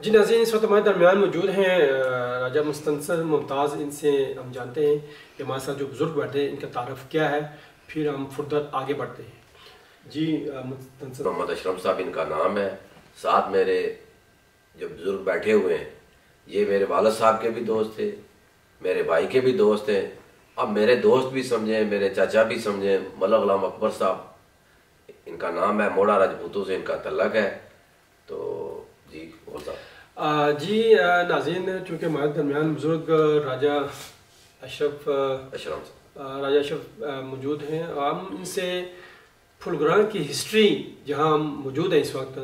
جی ناظرین، اس وقت ہمارے درمیان موجود ہیں راجہ مستنصر ممتاز. ان سے ہم جانتے ہیں کہ ہمارے ساتھ جو بزرگ بیٹھے ہیں ان کا تعارف کیا ہے، پھر ہم فردر آگے بڑھتے ہیں. جی مستنصر. محمد اشرف صاحب ان کا نام ہے. ساتھ میرے جو بزرگ بیٹھے ہوئے ہیں یہ میرے والد صاحب کے بھی دوست تھے، میرے بھائی کے بھی دوست ہیں، اب میرے دوست بھی سمجھیں، میرے چاچا بھی سمجھیں. ملک غلام اکبر صاحب ان کا نام ہے، موڑا راجپوتوں سے ان کا تعلق ہے. تو جی بول صاحب. جی ناظرین، چونکہ ہمارے درمیان بزرگ راجہ اشرف موجود ہیں، ہم ان سے پھلگران کی ہسٹری جہاں ہم موجود ہیں اس وقت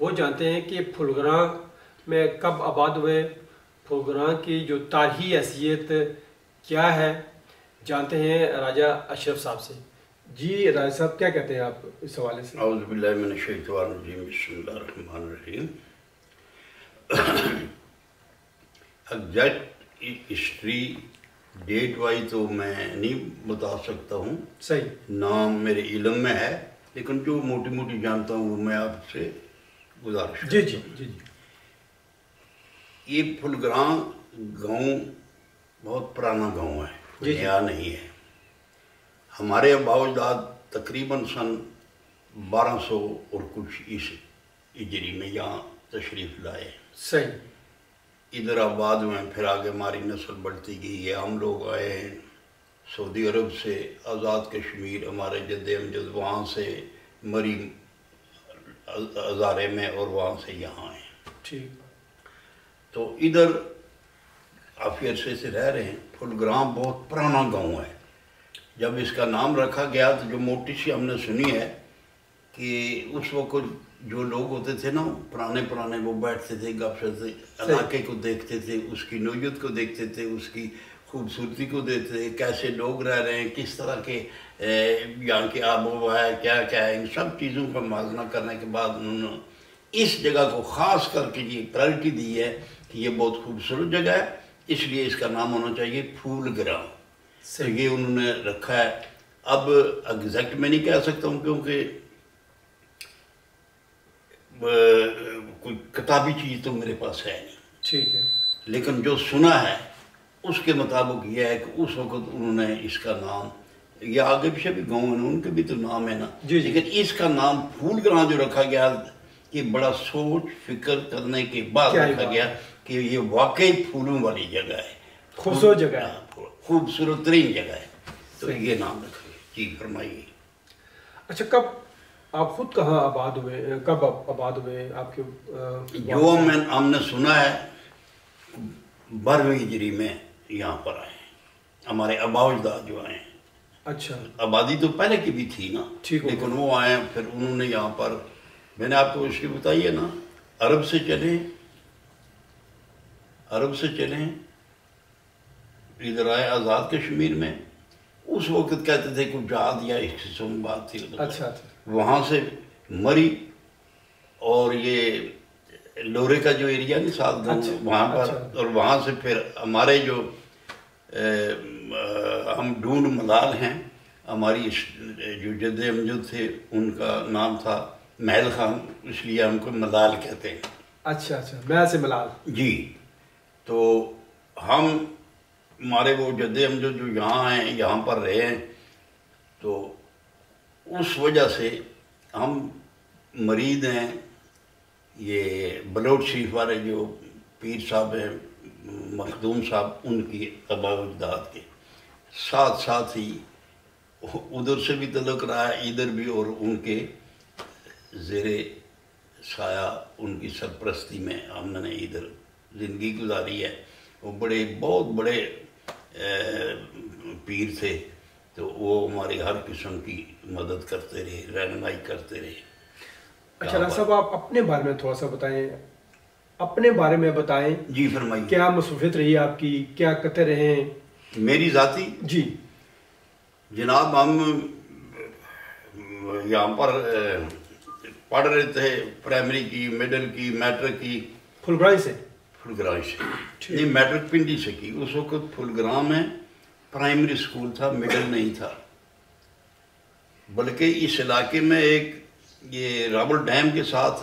وہ جانتے ہیں کہ پھلگران میں کب آباد ہوئے، پھلگران کی جو تاریخی حیثیت کیا ہے، جانتے ہیں راجہ اشرف صاحب سے. جی راجہ صاحب کیا کہتے ہیں آپ اس حوالے سے؟ اعوذ باللہ من الشیطان الرجیم، بسم اللہ الرحمن الرحیم. ایگزیکٹ ہسٹری ڈیٹ وائی تو میں نہیں بتا سکتا ہوں، صحیح، نام میرے علم میں ہے، لیکن جو موٹی موٹی جانتا ہوں وہ میں آپ سے گزارش کرتا ہوں. جی جی جی. یہ پھلگران گاؤں بہت پرانا گاؤں ہے، نیا نہیں ہے. ہمارے آباء و اجداد تقریباً سن 1200 اور کچھ ہجری میں یہاں تشریف لائے. صحیح. ادھر آباد میں پھر آگے ہماری نسل بڑھتی گئی. یہ ہم لوگ آئے ہیں سعودی عرب سے، آزاد کشمیر، ہمارے جد امجد وہاں سے مری ہزارے میں، اور وہاں سے یہاں آئے. ٹھیک. تو ادھر کافی عرصے سے رہ رہے ہیں. پھلگران بہت پرانا گاؤں ہے. جب اس کا نام رکھا گیا تو جو موٹی سی ہم نے سنی ہے کہ اس وقت جو لوگ ہوتے تھے نا پرانے وہ بیٹھتے تھے، گپ شپ علاقے کو دیکھتے تھے، اس کی نوعیت کو دیکھتے تھے، اس کی خوبصورتی کو دیکھتے تھے، کیسے لوگ رہ رہے ہیں، کس طرح کے یہاں کی آب و ہوا ہے، کیا ہے. ان سب چیزوں کا موازنہ کرنے کے بعد انہوں نے اس جگہ کو خاص کر کے یہ پرائرٹی دی ہے کہ یہ بہت خوبصورت جگہ ہے، اس لیے اس کا نام ہونا چاہیے پھول گراں. تو یہ انہوں نے رکھا ہے. اب ایگزیکٹ میں نہیں کہہ سکتا ہوں کیونکہ کوئی کتابی چیز تو میرے پاس ہے نہیں. ٹھیک ہے. لیکن جو سنا ہے اس کے مطابق یہ ہے کہ اس وقت انہوں نے اس کا نام، یا آگے پیچھے بھی گاؤں ہیں ان کے بھی تو نام ہے نا، لیکن اس کا نام پھول گراں جو رکھا گیا یہ بڑا سوچ فکر کرنے کے بعد رکھا گیا کہ یہ واقعی پھولوں والی جگہ ہے، خوبصورت جگہ ہے، خوبصورت ترین جگہ ہے. تو یہ نام رکھا گیا. جی فرمائیے. اچھا، کب آپ خود کہاں آباد ہوئے، کب آباد ہوئے آپ کے؟ جو ہم نے سنا ہے 12ویں ہجری میں یہاں پر آئے ہیں ہمارے آباء و اجداد جو آئے ہیں. اچھا. آبادی تو پہلے کی بھی تھی نا، لیکن وہ آئے ہیں پھر انہوں نے یہاں پر، میں نے آپ کو اس کی بتائیے نا، عرب سے چلیں ادھر آئے آزاد کشمیر میں. اس وقت کہتے تھے کچھ جہاد یا اس قسم بات تھی. اچھا. وہاں سے مری اور یہ لورے کا جو ایریا نہیں ساتھ وہاں پر، اور وہاں سے پھر ہمارے جو ہم ڈھونڈ ملال ہیں، ہماری جو جد امجد تھے ان کا نام تھا محل خان، اس لیے ہم کو ملال کہتے ہیں. اچھا، محل سے ملال. جی. تو ہمارے وہ جد امجد جو یہاں ہیں، یہاں پر رہے ہیں، تو اس وجہ سے ہم مرید ہیں. یہ بلوچ شریف والے جو پیر صاحب ہیں مخدوم صاحب، ان کی آباء و اجداد کے ساتھ ہی ادھر سے بھی تعلق رہا ہے، ادھر بھی، اور ان کے زیر سایہ ان کی سرپرستی میں ہم نے ادھر زندگی گزاری ہے. وہ بہت بڑے پیر تھے، تو وہ ہماری ہر قسم کی مدد کرتے رہے، رہنمائی کرتے رہے. اچھا راجہ صاحب، آپ اپنے بارے میں تھوڑا سا بتائیں، اپنے بارے میں بتائیں. جی فرمائیے. کیا مصروفیت رہی آپ کی، کیا کرتے رہے ہیں؟ میری ذاتی؟ جی جناب، ہم یہاں پر پڑھ رہے تھے، پرائمری کی، مڈل کی، میٹرک کی. پھلگران سے نہیں، میٹرک پنڈی سے کی. اس وقت پھلگران میں پرائمری اسکول تھا، مڈل نہیں تھا. بلکہ اس علاقے میں ایک یہ رابل ڈیم کے ساتھ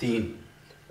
3।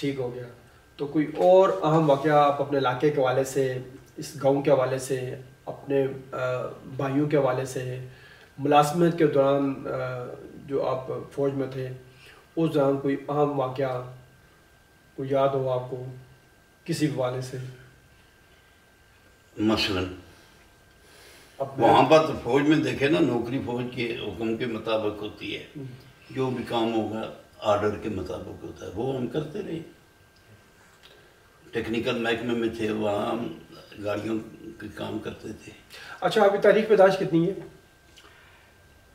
ٹھیک ہو گیا. تو کوئی اور اہم واقعہ آپ اپنے علاقے کے حوالے سے، اس گاؤں کے حوالے سے، اپنے بھائیوں کے حوالے سے، ملازمت کے دوران جو آپ فوج میں تھے اس دوران کوئی اہم واقعہ کوئی یاد ہو آپ کو کسی حوالے سے؟ مثلاً وہاں پر تو فوج میں دیکھے نا، نوکری فوج کے حکم کے مطابق ہوتی ہے، جو بھی کام ہوگا آرڈر کے مطابق ہوتا ہے، وہ ہم کرتے رہے. ٹیکنیکل محکمے میں تھے، وہاں ہم گاڑیوں کے کام کرتے تھے. اچھا، آپ کی تاریخ پیدائش کتنی ہے؟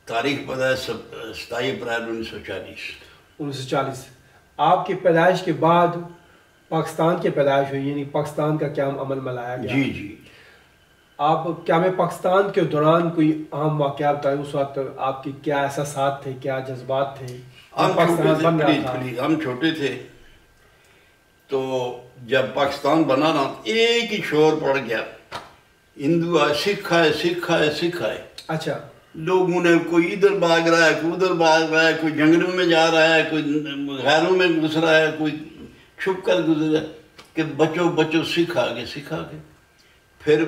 تاریخ پیدائش 27 اپریل 1940. 1940. آپ کی پیدائش کے بعد پاکستان کی پیدائش ہوئی، یعنی پاکستان کا قیام عمل میں لایا گیا. جی جی. آپ قیام پاکستان کے دوران کوئی اہم واقعہ بتائیں، اس وقت آپ کی کیا احساسات تھے، کیا جذبات تھے؟ ہم چھوٹے تھے تو جب پاکستان بنا نا ایک ہی شور پڑ گیا، ہندو آئے، سکھ آئے، سکھ آئے، سکھ آئے. اچھا. لوگوں نے کوئی ادھر بھاگ رہا ہے، کوئی ادھر بھاگ رہا ہے، کوئی جنگلوں میں جا رہا ہے، کوئی غیروں میں گھس رہا ہے، کوئی چھپ کر گزرا ہے کہ بچوں بچوں سکھ آ گئے، سکھ آ گئے. پھر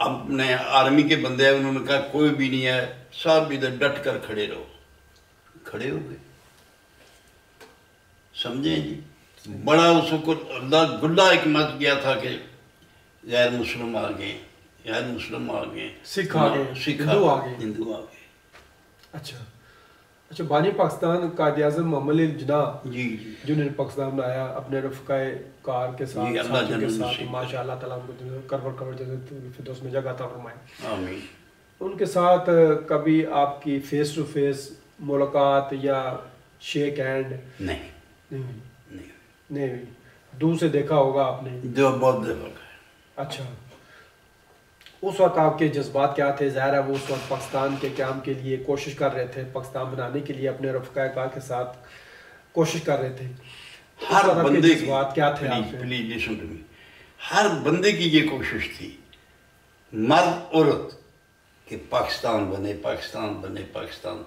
اپنے آرمی کے بندے ہیں، انہوں نے کہا کوئی بھی نہیں ہے، سب ادھر ڈٹ کر کھڑے رہو. کھڑے ہو گئے. سمجھیں جی، بڑا اس کو اللہ گلا ایک مچ گیا تھا کہ غیر مسلم آ گئے، غیر مسلم آ گئے، سکھ آ گئے، ہندو آ گئے، ہندو آ گئے. اچھا اچھا. بانی پاکستان قائد اعظم محمد علی جناح جی جی، جنہوں نے پاکستان میں آیا اپنے رفقائے کار کے ساتھ، جی، اللہ ساتھیوں کے جنت ساتھ، نصیب ماشاء اللہ تعالیٰ ان کو کرور جنت فردوس میں جگہ عطا فرمائے. آمین. ان کے ساتھ کبھی آپ کی فیس ٹو فیس ملاقات یا شیک ہینڈ نہیں نہیں ہوئی؟ دور سے دیکھا ہوگا آپ نے؟ جو بہت دفعہ ہے. اچھا. اس وقت آپ کے جذبات کیا تھے؟ ظاہر ہے وہ اس وقت پاکستان کے قیام کے لیے کوشش کر رہے تھے، پاکستان بنانے کے لیے اپنے رفقائے کار کے ساتھ کوشش کر رہے تھے. ہر بندے کی جذبات کیا تھے آپ کے؟ Please listen to me. ہر بندے کی یہ کوشش تھی، مرد عورت، کہ پاکستان بنے، پاکستان بنے، پاکستان.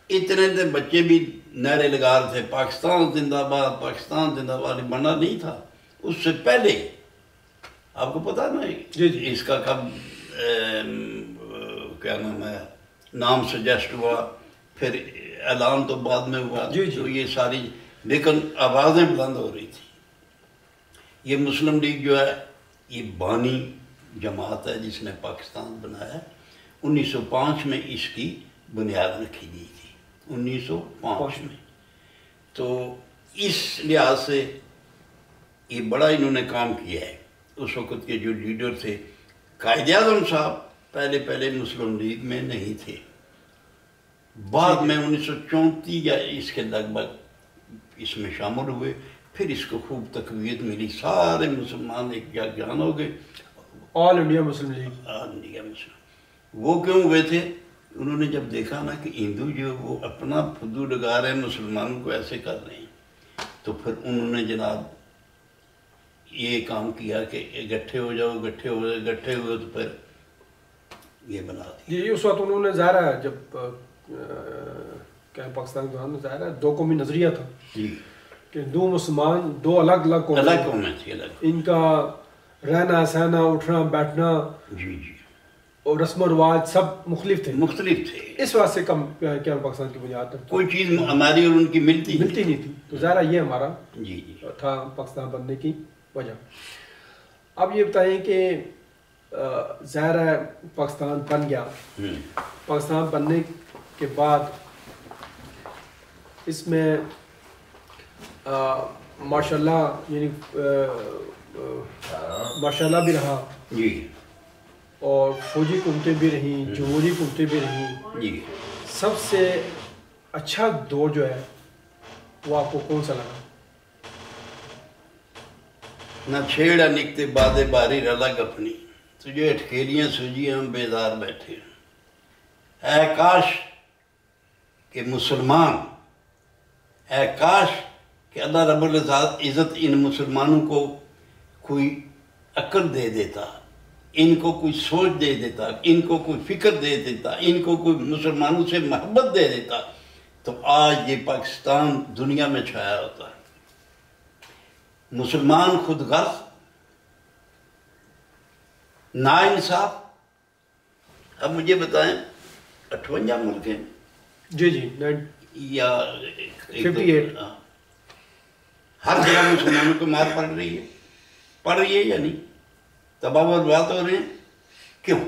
اتنے دن بچے بھی نعرے لگا رہے تھے پاکستان زندہ باد، پاکستان زندہ باد. بنا نہیں تھا اس سے پہلے. آپ کو پتا نا جی جی اس کا کب کیا نام ہے، نام سجیسٹ ہوا، پھر اعلان تو بعد میں ہوا. جی جی. تو یہ ساری، لیکن آوازیں بلند ہو رہی تھی. یہ مسلم لیگ جو ہے یہ بانی جماعت ہے جس نے پاکستان بنایا. 1905 میں اس کی بنیاد رکھی گئی تھی، 1905 میں. تو اس لحاظ سے یہ بڑا انہوں نے کام کیا ہے. اس وقت کے جو لیڈر تھے، قائد اعظم صاحب پہلے مسلم لیگ میں نہیں تھے. بعد میں 1934 یا اس کے لگ بھگ اس میں شامل ہوئے. پھر اس کو خوب تقویت ملی، سارے مسلمان ایک جان ہو گئے. آل انڈیا مسلم لیگ. آل انڈیا مسلم. وہ کیوں ہوئے تھے؟ انہوں نے جب دیکھا نا کہ ہندو جو وہ اپنا فدو لگا رہے ہیں، مسلمانوں کو ایسے کر رہے ہیں، تو پھر انہوں نے جناب یہ کام کیا کہ اکٹھے ہو جاؤ، اکٹھے ہوئے تو پھر یہ بنا دیا. جی. اس وقت انہوں نے ظاہر ہے جب کیا پاکستان کے دوران ظاہر ہے دو قومی نظریہ تھا جی، کہ دو مسلمان، دو الگ الگ قومیں تھی، الگ. ان کا رہنا سہنا، اٹھنا بیٹھنا جی جی، اور رسم و رواج سب مختلف تھے. مختلف تھے. اس وجہ سے کیا پاکستان کی بنیاد پر کوئی چیز ہماری اور ان کی ملتی نہیں تھی. تو ظاہر ہے یہ ہمارا جی جی تھا پاکستان بننے کی وجہ. اب یہ بتائیں کہ ظاہر ہے پاکستان بن گیا. پاکستان بننے کے بعد اس میں ماشاء اللہ یعنی ماشاء اللہ بھی رہا جی، اور فوجی حکومتیں بھی رہیں، جمہوری حکومتیں بھی رہیں. جی. سب سے اچھا دور جو ہے وہ آپ کو کون سا لگا؟ نہ چھیڑا نکتے بادے باری رلگ اپنی، تجھے اٹکیلیاں سوجی ہم بیدار بیٹھے. اے کاش کہ مسلمان، اے کاش کہ اللہ رب العزت ان مسلمانوں کو کوئی عقل دے دیتا، ان کو کوئی سوچ دے دیتا، ان کو کوئی فکر دے دیتا، ان کو کوئی مسلمانوں سے محبت دے دیتا، تو آج یہ پاکستان دنیا میں چھایا ہوتا ہے. مسلمان خود غرض، ناانصاف. اب مجھے بتائیں 58 ملک ہیں جی جی یا 58. ہر جگہ مسلمانوں کو مار پڑ رہی ہے یا نہیں؟ تباہ و برباد ہو رہے ہیں. کیوں؟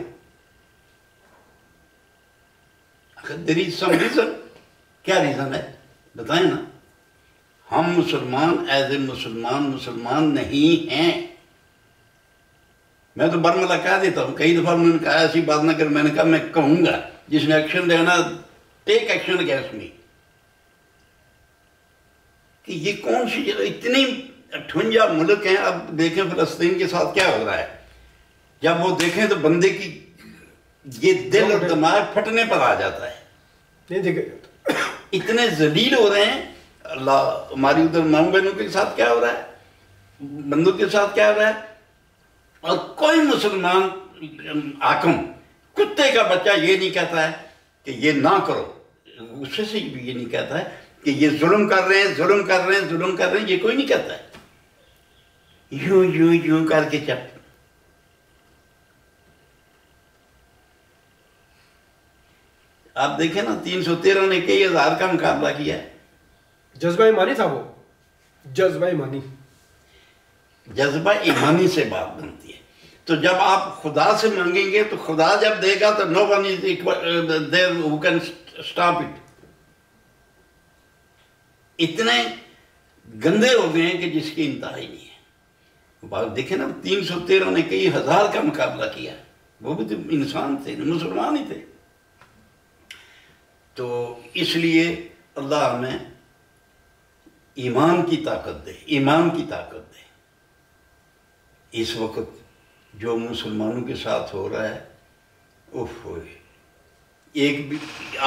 there is some reason. کیا ریزن ہے بتائیں نا. ہم مسلمان ایز اے مسلمان نہیں ہیں. میں تو برملا کہہ دیتا ہوں، کئی دفعہ انہوں نے کہا ایسی بات نہ کر، میں نے کہا میں کہوں گا، جس نے ایکشن لینا ٹیک ایکشن اگینسٹ می. کہ یہ کون سی اتنی 58 ملک ہیں. اب دیکھیں فلسطین کے ساتھ کیا ہو رہا ہے. جب وہ دیکھیں تو بندے کی یہ دل اور دماغ پھٹنے پر آ جاتا ہے. نہیں دیکھا جاتا. اتنے ذلیل ہو رہے ہیں. اللہ ہماری ادھر ماں بہنوں کے ساتھ کیا ہو رہا ہے، بندوں کے ساتھ کیا ہو رہا ہے. اور کوئی مسلمان حاکم کتے کا بچہ یہ نہیں کہتا ہے کہ یہ نہ کرو. غصے سے بھی یہ نہیں کہتا ہے کہ یہ ظلم کر رہے ہیں. یہ کوئی نہیں کہتا ہے. یوں کر کے چپ. آپ دیکھیں نا 313 نے کئی ہزار کا مقابلہ کیا ہے. جذبہ ایمانی تھا وہ. جذبہ ایمانی سے بات بنتی ہے. تو جب آپ خدا سے مانگیں گے تو خدا جب دے گا تو no one is there who can stop it. اتنے گندے ہو گئے ہیں کہ جس کی انتہا ہی نہیں ہے. دیکھیں نا 313 نے کئی ہزار کا مقابلہ کیا. وہ بھی تو انسان تھے، مسلمان ہی تھے. تو اس لیے اللہ ہمیں ایمان کی طاقت دے. اس وقت جو مسلمانوں کے ساتھ ہو رہا ہے، ایک بھی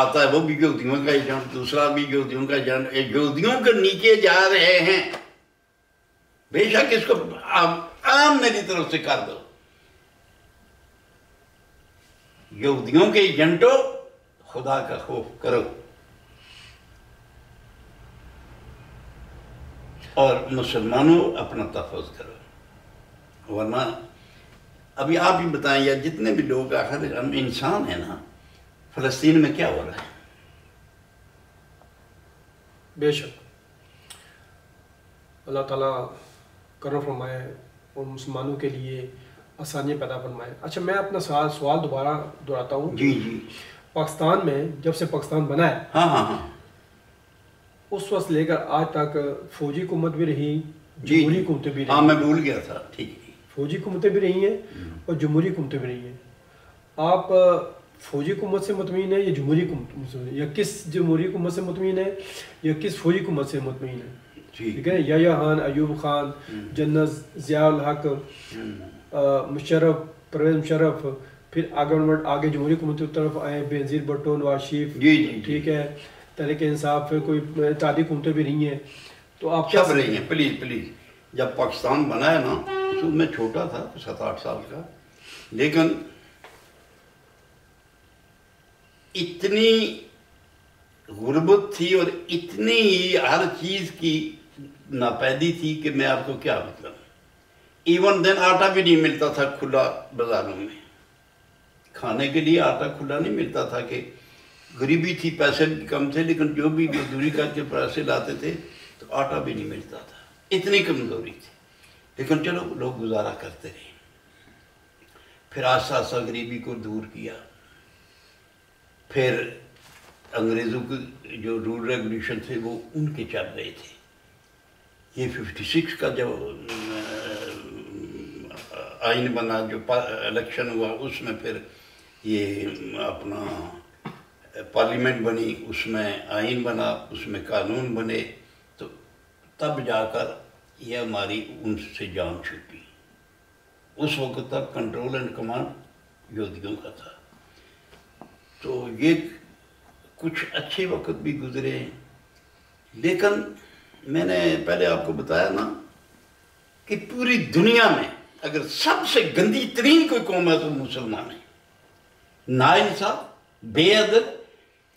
آتا ہے وہ بھی یہودیوں کا ایجنٹ، دوسرا بھی یہودیوں کا ایجنٹ. یہودیوں کے نیچے جا رہے ہیں. بے شک اس کو عام میری طرف سے کر دو. یہودیوں کے ایجنٹوں، خدا کا خوف کرو اور مسلمانوں اپنا تحفظ کرو. ورنہ ابھی آپ ہی بتائیں یا جتنے بھی لوگ، آخر ہم انسان ہیں نا. فلسطین میں کیا ہو رہا ہے؟ بے شک اللہ تعالیٰ کرم فرمائے اور مسلمانوں کے لیے آسانیاں پیدا فرمائے. اچھا میں اپنا سوال دوبارہ دہراتا ہوں. جی پاکستان میں جب سے پاکستان بنا ہے، ہاں اس وقت لے کر آج تک فوجی حکومت بھی رہی، جمہوری حکومتیں بھی رہی. میں بھول گیا تھا. ٹھیک. فوجی حکومتیں بھی رہی ہیں اور جمہوری حکومتیں بھی رہی ہیں. آپ فوجی حکومت سے مطمئن ہیں یا جمہوری حکومت سے، یا کس جمہوری حکومت سے مطمئن ہے یا کس فوجی حکومت سے مطمئن ہے؟ ٹھیک ہے. یحییٰ خان، ایوب خان، جنرل ضیاء الحق، مشرف، پرویز مشرف، پھر آگے جمہوری حکومت کی طرف آئے بینظیر بھٹو، نواز شریف. ٹھیک ہے. تحریک انصاف، پھر کوئی اتحادی حکومتیں بھی رہی ہیں. تو آپ کیا سب رہی ہیں. پلیز جب پاکستان بنا ہے نا، تو میں چھوٹا تھا 7-8 سال کا، لیکن اتنی غربت تھی اور اتنی ہی ہر چیز کی ناپیدی تھی کہ میں آپ کو کیا مطلب. ایون دن آٹا بھی نہیں ملتا تھا کھلا بازاروں میں. کھانے کے لیے آٹا کھلا نہیں ملتا تھا. کہ غریبی تھی، پیسے بھی کم تھے، لیکن جو بھی مزدوری کر کے پیسے لاتے تھے تو آٹا بھی نہیں ملتا تھا. اتنی کمزوری تھی. لیکن چلو لوگ گزارا کرتے رہے. پھر آہستہ آہستہ غریبی کو دور کیا. پھر انگریزوں کے جو رول ریگولیشن تھے وہ ان کے چل رہے تھے. یہ 56 کا جو آئین بنا، جو الیکشن ہوا، اس میں پھر یہ اپنا پارلیمنٹ بنی، اس میں آئین بنا، اس میں قانون بنے. تو تب جا کر یہ ہماری ان سے جان چھوٹی. اس وقت تک کنٹرول اینڈ کمانڈ یہودیوں کا تھا. تو یہ کچھ اچھے وقت بھی گزرے ہیں. لیکن میں نے پہلے آپ کو بتایا نا کہ پوری دنیا میں اگر سب سے گندی ترین کوئی قوم ہے تو مسلمان ہے. ناانصاف، بے ادب.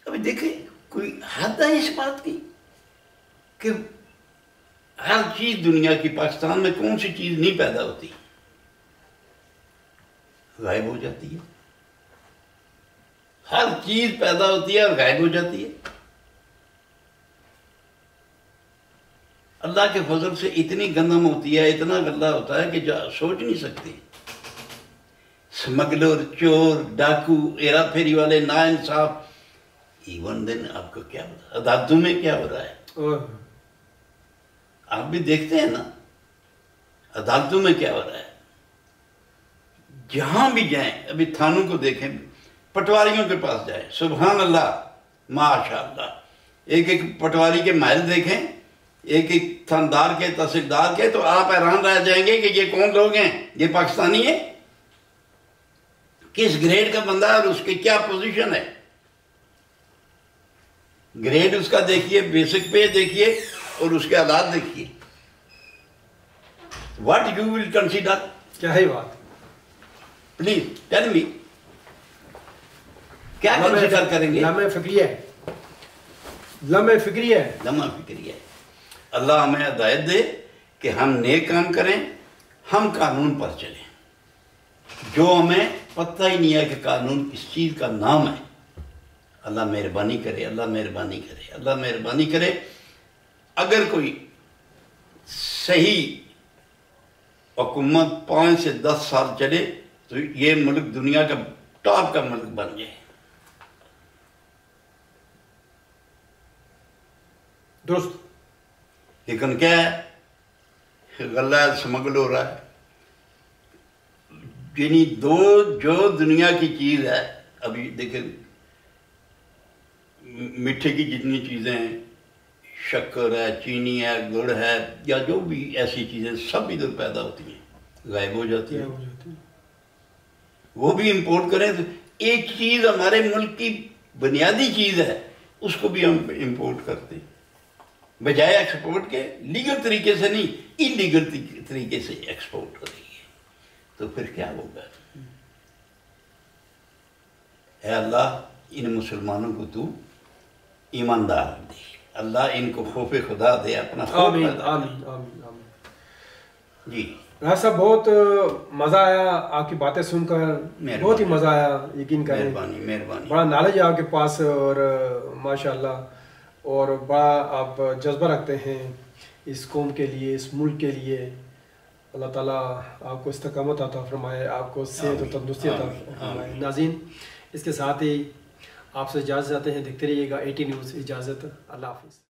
ابھی دیکھیں کوئی حد ہے اس بات کی کہ ہر چیز دنیا کی پاکستان میں کون سی چیز نہیں پیدا ہوتی، غائب ہو جاتی ہے. ہر چیز پیدا ہوتی ہے اور غائب ہو جاتی ہے. اللہ کے فضل سے اتنی گندم ہوتی ہے، اتنا غلہ ہوتا ہے کہ سوچ نہیں سکتی. سمگلر، چور، ڈاکو، ہیرا پھیری والے، نا انصاف، ایون دن آپ کو کیا بتا، عدالتوں میں کیا ہو رہا ہے آپ بھی دیکھتے ہیں نا، عدالتوں میں کیا ہو رہا ہے. جہاں بھی جائیں، ابھی تھانوں کو دیکھیں، پٹواریوں کے پاس جائیں، سبحان اللہ، ماشاء اللہ، ایک ایک پٹواری کے محل دیکھیں، ایک ایک تھاندار کے، تحصیلدار کے، تو آپ حیران رہ جائیں گے کہ یہ کون لوگ ہیں، یہ پاکستانی ہیں، کس گریڈ کا بندہ ہے اور اس کی کیا پوزیشن ہے. گریڈ اس کا دیکھیے، بیسک پے دیکھیے اور اس کے حالات دیکھیے. واٹ یو ول کنسیڈر، کیا ہے بات، پلیز ٹیل می، کیا کنسیڈر کریں گے؟ لمحہ فکری ہے، لمحہ فکری ہے، لمحہ فکری ہے. اللہ ہمیں ہدایت دے کہ ہم نیک کام کریں، ہم قانون پر چلیں. جو ہمیں پتہ ہی نہیں ہے کہ قانون کس چیز کا نام ہے، اللہ مہربانی کرے، اللہ مہربانی کرے، اللہ مہربانی کرے. اگر کوئی صحیح حکومت 5 سے 10 سال چلے تو یہ ملک دنیا کا ٹاپ کا ملک بن جائے. درست. لیکن کیا ہے، غلہ سمگل ہو رہا ہے. یعنی جو دنیا کی چیز ہے، ابھی دیکھیں میٹھے کی جتنی چیزیں ہیں، شکر ہے، چینی ہے، گڑ ہے، یا جو بھی ایسی چیزیں، سب ادھر پیدا ہوتی ہیں، غائب ہو جاتی ہیں. وہ بھی امپورٹ کریں تو ایک چیز ہمارے ملک کی بنیادی چیز ہے، اس کو بھی ہم امپورٹ کرتے ہیں بجائے ایکسپورٹ کے. لیگل طریقے سے نہیں، انلیگل طریقے سے ایکسپورٹ ہو رہی ہے. تو پھر کیا ہوگا؟ اے اللہ، ان مسلمانوں کو تو ایماندار دے، اللہ ان کو خوف خدا دے، اپنا خوف آمین پیدا آمین دے. آمین آمین. جی راج صاحب، بہت مزہ آیا آپ کی باتیں سن کر، بہت ہی مزہ آیا، یقین کریں. مہربانی مہربانی. بڑا نالج ہے آپ کے پاس، اور ماشاءاللہ، اور بڑا آپ جذبہ رکھتے ہیں اس قوم کے لیے، اس ملک کے لیے. اللہ تعالیٰ آپ کو استقامت عطا فرمائے، آپ کو صحت و تندرستی عطا فرمائے. ناظرین، اس کے ساتھ ہی آپ سے اجازت چاہتے ہیں، دیکھتے رہیے گا 18 نیوز. اجازت، اللہ حافظ.